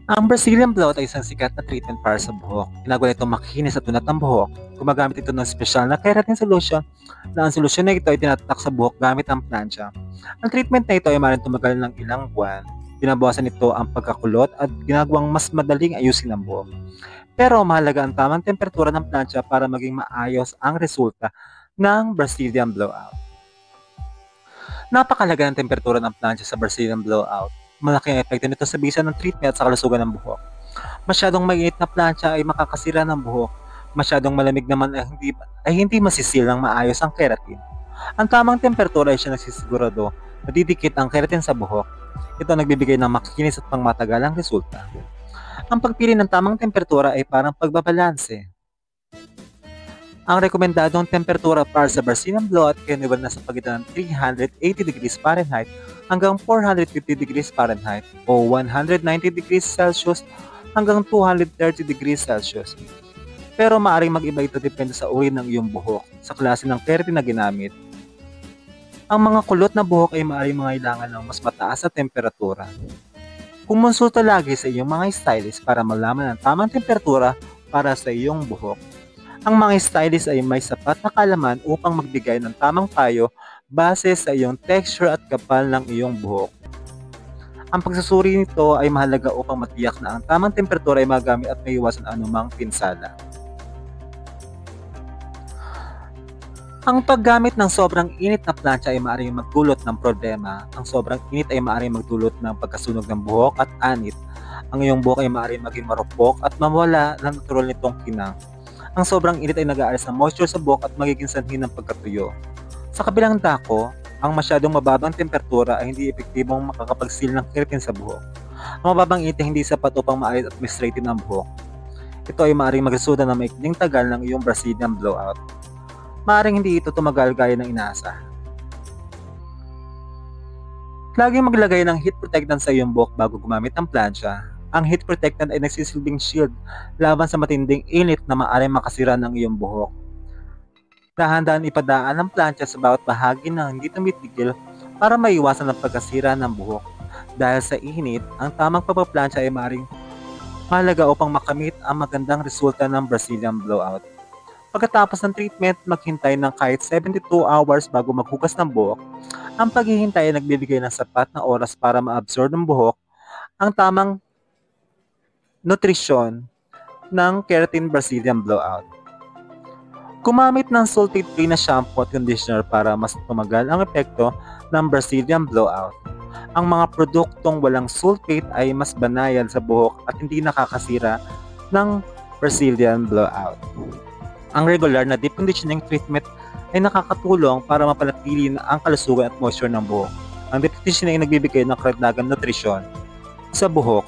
Ang Brazilian blowout ay isang sikat na treatment para sa buhok. Ginagawa itong makikinis at unat ng buhok. Gumagamit ito ng espesyal na keratin solution na ang solusyon na ito ay tinatak sa buhok gamit ang plancha. Ang treatment na ito ay maaaring tumagal ng ilang buwan. Binabawasan nito ang pagkakulot at ginagawang mas madaling ayusin ang buhok. Pero mahalaga ang tamang temperatura ng plancha para maging maayos ang resulta ng Brazilian blowout. Napakalaga ng temperatura ng plancha sa Brazilian blowout. Malaki ang epekto nito sa bisa ng treatment at sa kalusugan ng buhok. Masyadong mainit na plancha ay makakasira ng buhok. Masyadong malamig naman ay hindi masisil ng maayos ang keratin. Ang tamang temperatura ay siya nagsisigurado na didikit ang keratin sa buhok. Ito ang nagbibigay ng makikinis at pangmatagalang resulta. Ang pagpili ng tamang temperatura ay parang pagbabalanse. Ang rekomendadong temperatura para sa Brazilian blowout ay nabal na sa pagitan ng 380 degrees Fahrenheit hanggang 450 degrees Fahrenheit o 190 degrees Celsius hanggang 230 degrees Celsius. Pero maaaring mag-iba ito depende sa uri ng iyong buhok, sa klase ng keratin na ginamit. Ang mga kulot na buhok ay maaaring mangailangan ng mas mataas na temperatura. Kumonsulta lagi sa iyong mga stylist para malaman ang tamang temperatura para sa iyong buhok. Ang mga stylist ay may sapat na kaalaman upang magbigay ng tamang payo base sa iyong texture at kapal ng iyong buhok. Ang pagsusuri nito ay mahalaga upang matiyak na ang tamang temperatura ay magamit at maiwasan anumang pinsala. Ang paggamit ng sobrang init na plancha ay maaaring magdulot ng problema. Ang sobrang init ay maaaring magdulot ng pagkasunog ng buhok at anit. Ang iyong buhok ay maaaring maging marupok at mawala ng natural nitong kinang. Ang sobrang init ay nag-aalis ng moisture sa buhok at magiging sanhi ng pagkatuyo. Sa kabilang dako, ang masyadong mababang temperatura ay hindi epektibong makakapagsil ng keratin sa buhok. Ang mababang init ay hindi sapat upang maayos at ma-straighten ang buhok. Ito ay maaaring magresulta ng maikling tagal ng iyong Brazilian blowout. Maaaring hindi ito tumagal gaya ng inaasahan. Laging maglagay ng heat protectant sa iyong buhok bago gumamit ng plancha. Ang heat protectant ay nagsisilbing shield laban sa matinding init na maaaring makasira ng iyong buhok. Dahan-dahan ipadaan ang plancha sa bawat bahagi na hindi tumitigil para maiwasan ang pagkasira ng buhok. Dahil sa init, ang tamang pagpaplansya ay maaaring mahalaga upang makamit ang magandang resulta ng Brazilian blowout. Pagkatapos ng treatment, maghintay ng kahit 72 hours bago maghugas ng buhok. Ang paghihintay ay nagbibigay ng sapat na oras para ma-absorb ng buhok ang tamang nutrisyon ng keratin Brazilian blowout. Gumamit ng sulfate-free na shampoo at conditioner para mas tumagal ang epekto ng Brazilian blowout. Ang mga produktong walang sulfate ay mas banayad sa buhok at hindi nakakasira ng Brazilian blowout. Ang regular na deep conditioning treatment ay nakakatulong para mapanatili ang kalusugan at moisture ng buhok. Ang deep conditioning ay nagbibigay ng karagdagang nutrisyon sa buhok